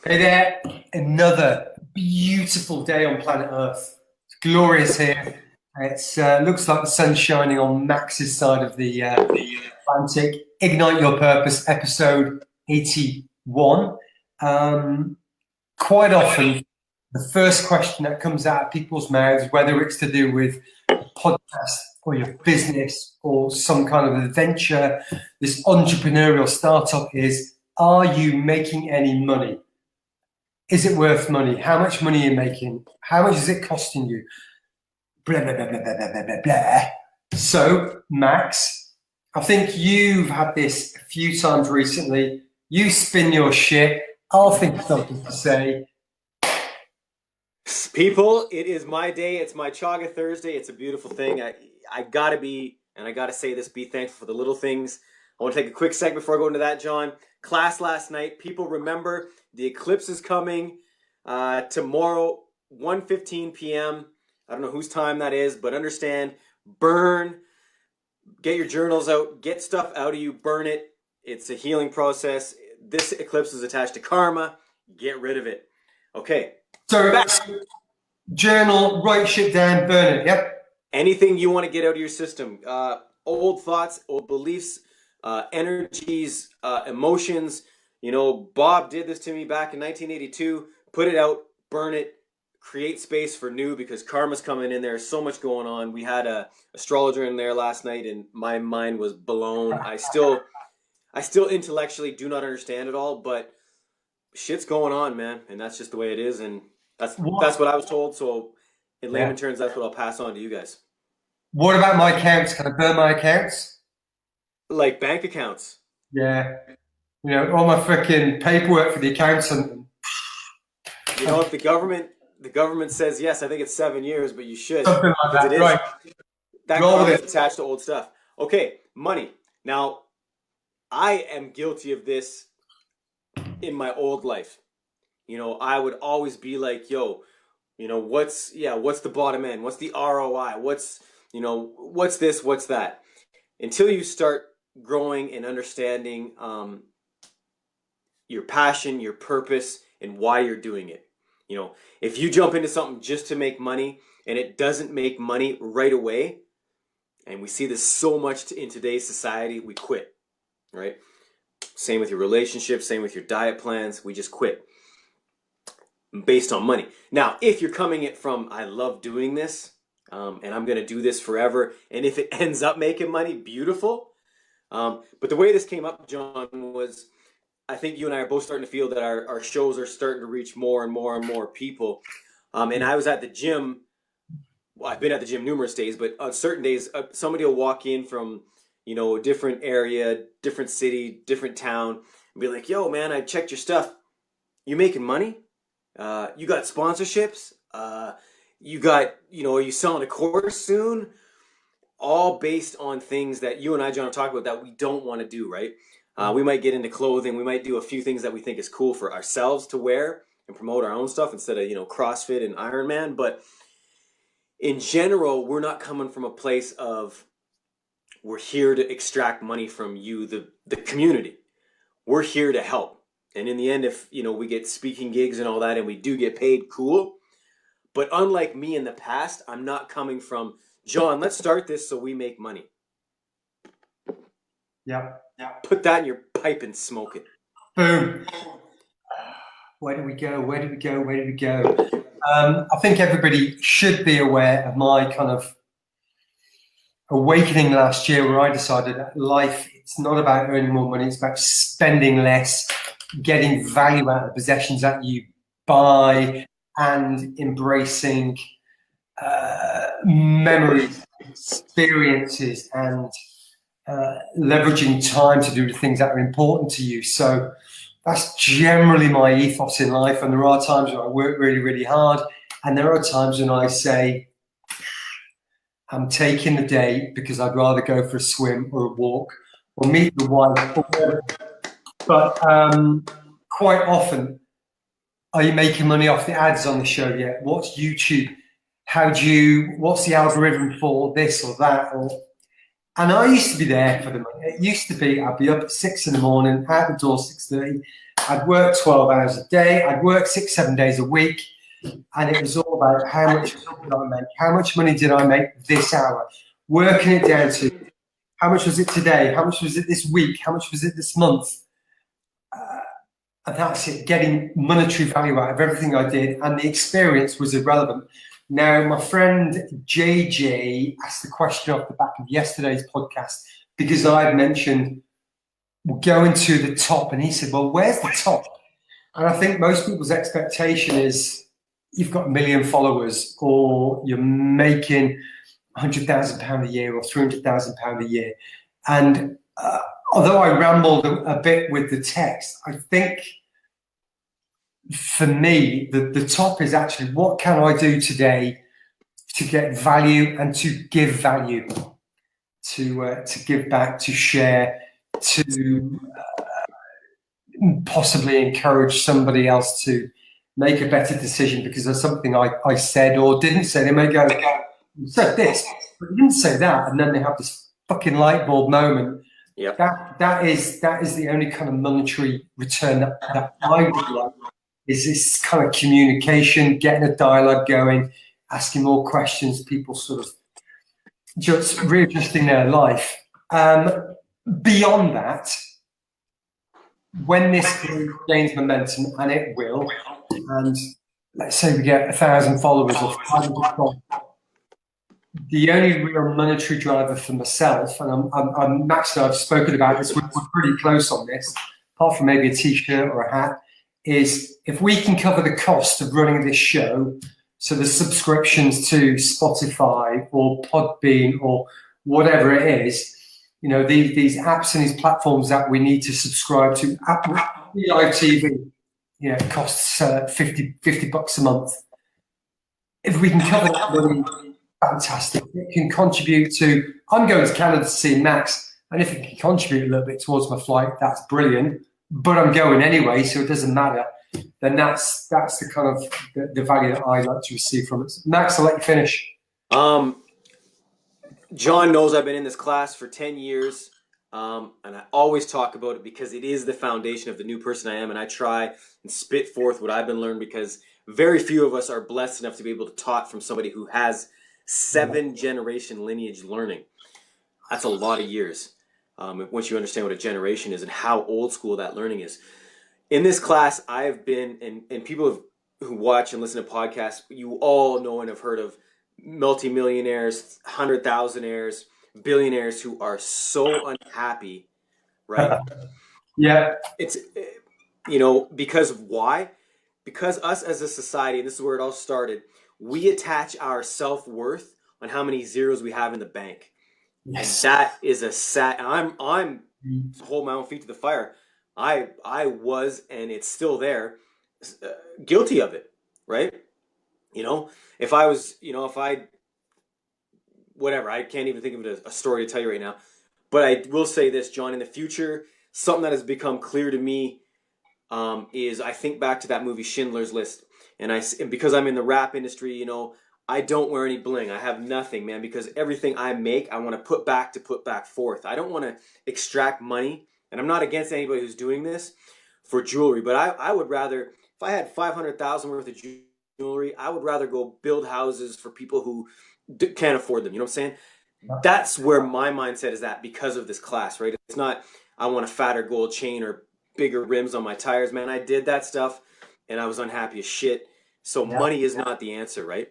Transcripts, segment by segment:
Hey there, another beautiful day on planet Earth. It's glorious here. It looks like the sun's shining on Max's side of the Atlantic. Ignite Your Purpose, episode 81. Quite often, the first question that comes out of people's mouths, whether it's to do with a podcast or your business or some kind of adventure, this entrepreneurial startup is, are you making any money? Is it worth money? How much money are you making? How much is it costing you? Blah, blah, blah, blah, blah, blah, blah, blah. So, Max, I think you've had this a few times recently. You spin your shit. I'll think of something to say. People, it is my day. It's my Chaga Thursday. It's a beautiful thing. I gotta be, and I gotta say this, be thankful for the little things. I want to take a quick sec before I go into that, John. Class last night. People remember the eclipse is coming tomorrow, 1:15 p.m. I don't know whose time that is, but understand, burn, get your journals out, get stuff out of you, burn it. It's a healing process. This eclipse is attached to karma. Get rid of it. Okay. So, journal, write shit down, burn it. Yep. Anything you want to get out of your system. Old thoughts, old beliefs, energies, emotions. You know, Bob did this to me back in 1982. Put it out, burn it, create space for new, because karma's coming in there. So much going on. We had a astrologer in there last night, and my mind was blown. I still intellectually do not understand it all, but shit's going on, man, and that's just the way it is. And that's what I was told. So, in layman terms, that's what I'll pass on to you guys. What about my accounts? Can I burn my accounts? Like bank accounts. Yeah. You know, all my freaking paperwork for the accountant. You know, if the government says yes, I think it's 7 years, but you should. Something like that, right? That karma is attached to old stuff. Okay, money. Now, I am guilty of this in my old life. You know, I would always be like, yo, you know, what's the bottom end? What's the ROI? What's this? What's that? Until you start growing and understanding your passion, your purpose, and why you're doing it. You know, if you jump into something just to make money and it doesn't make money right away, and we see this so much in today's society, we quit, right? Same with your relationships, same with your diet plans, we just quit based on money. Now, if you're coming it from, I love doing this, and I'm going to do this forever, and if it ends up making money, beautiful. But the way this came up, John, was I think you and I are both starting to feel that our shows are starting to reach more and more and more people. And I was at the gym. Well, I've been at the gym numerous days, but on certain days, somebody will walk in from, you know, a different area, different city, different town, and be like, yo, man, I checked your stuff. You making money? You got sponsorships? You got, you know, are you selling a course soon? All based on things that you and I, John, talk about that we don't want to do, right? We might get into clothing. We might do a few things that we think is cool for ourselves to wear and promote our own stuff instead of, you know, CrossFit and Ironman. But in general, we're not coming from a place of we're here to extract money from you, the community. We're here to help. And in the end, if, you know, we get speaking gigs and all that and we do get paid, cool. But unlike me in the past, I'm not coming from, John, let's start this so we make money. Yeah. Put that in your pipe and smoke it. Boom. Where do we go? I think everybody should be aware of my kind of awakening last year, where I decided that life, it's not about earning more money, it's about spending less, getting value out of the possessions that you buy, and embracing memories, experiences, and leveraging time to do the things that are important to you. So that's generally my ethos in life. And there are times when I work really, really hard. And there are times when I say, I'm taking the day because I'd rather go for a swim or a walk or meet the wife or whatever. But quite often, are you making money off the ads on the show yet? What's YouTube? What's the algorithm for this or that? And I used to be there for the money. It used to be I'd be up at 6 in the morning, out the door 6:30, I'd work 12 hours a day. I'd work 6-7 days a week. And it was all about how much did I make? How much money did I make this hour? Working it down to how much was it today? How much was it this week? How much was it this month? And that's it, getting monetary value out of everything I did. And the experience was irrelevant. Now, my friend JJ asked the question off the back of yesterday's podcast because I had mentioned going to the top. And he said, well, where's the top? And I think most people's expectation is you've got 1 million followers or you're making £100,000 a year or £300,000 a year. And although I rambled a bit with the text, I think for me, the top is actually what can I do today to get value and to give value, to give back, to share, to possibly encourage somebody else to make a better decision because of something I said or didn't say. They may go, you said this, but you didn't say that. And then they have this fucking light bulb moment. Yep. That is the only kind of monetary return that I would like, is this kind of communication, getting a dialogue going, asking more questions, people sort of just readjusting their life. Beyond that, when this gains momentum, and it will, and let's say we get 1,000 followers or 500 followers, the only real monetary driver for myself, and I'm Max and I've spoken about this, we're pretty close on this, apart from maybe a t-shirt or a hat, is if we can cover the cost of running this show, so the subscriptions to Spotify or Podbean or whatever it is, you know, these apps and these platforms that we need to subscribe to, Apple Live TV, you know, it costs $50 a month. If we can cover that money, fantastic. It can contribute to, I'm going to Canada to see Max, and if it can contribute a little bit towards my flight, that's brilliant. But I'm going anyway, so it doesn't matter. Then that's the kind of the value that I like to receive from it. Max, I'll let you finish. John knows I've been in this class for 10 years, and I always talk about it because it is the foundation of the new person I am, and I try and spit forth what I've been learned because very few of us are blessed enough to be able to taught from somebody who has 7-generation lineage learning. That's a lot of years. Once you understand what a generation is and how old school that learning is. In this class, I have been, and people who watch and listen to podcasts, you all know and have heard of multimillionaires, 100,000aires, billionaires who are so unhappy, right? Yeah. It's, you know, because of why? Because us as a society, and this is where it all started, we attach our self-worth on how many zeros we have in the bank. Yes. And that is a sad. I'm hold my own feet to the fire. I was, and it's still there, guilty of it, right? You know, if I was, you know, if I, whatever, I can't even think of a story to tell you right now. But I will say this, John, in the future, something that has become clear to me is I think back to that movie Schindler's List, and because I'm in the rap industry, you know, I don't wear any bling. I have nothing, man, because everything I make, I want to put back forth. I don't want to extract money, and I'm not against anybody who's doing this for jewelry, but I would rather, if I had 500,000 worth of jewelry, I would rather go build houses for people who can't afford them. You know what I'm saying? That's where my mindset is at because of this class, right? It's not, I want a fatter gold chain or bigger rims on my tires, man. I did that stuff, and I was unhappy as shit. So money is not the answer, right?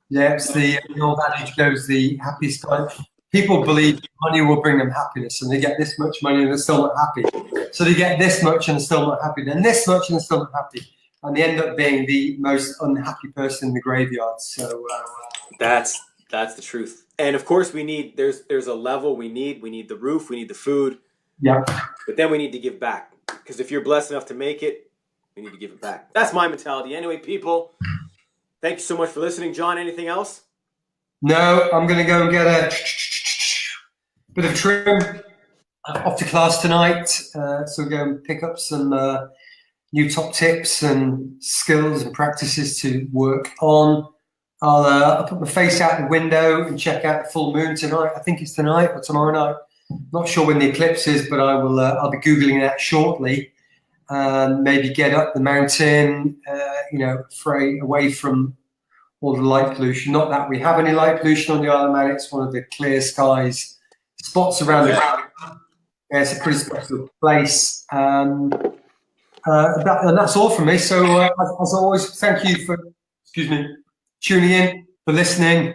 Yeah, it's the old adage goes, the happiest time. People believe money will bring them happiness, and they get this much money and they're still not happy. So they get this much and they're still not happy, then this much and they're still not happy. And they end up being the most unhappy person in the graveyard. So that's the truth. And of course we need, there's a level we need the roof, we need the food. Yeah. But then we need to give back. Because if you're blessed enough to make it, we need to give it back. That's my mentality. Anyway, people, thank you so much for listening. John, anything else? No, I'm going to go and get a bit of trim. I'm off to class tonight, so go and pick up some new top tips and skills and practices to work on. I'll put my face out the window and check out the full moon tonight. I think it's tonight or tomorrow night. Not sure when the eclipse is, but I'll be Googling that shortly. maybe get up the mountain, away from all the light pollution. Not that we have any light pollution on the Isle of Man. It's one of the clear skies spots around the island. Yeah, it's a pretty special place. And that's all from me. So as always, thank you for tuning in, for listening,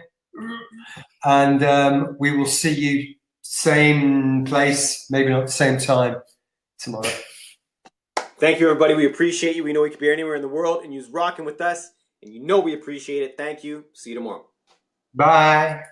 and we will see you same place, maybe not the same time tomorrow. Thank you, everybody. We appreciate you. We know we could be anywhere in the world, and you're rocking with us, and you know we appreciate it. Thank you. See you tomorrow. Bye.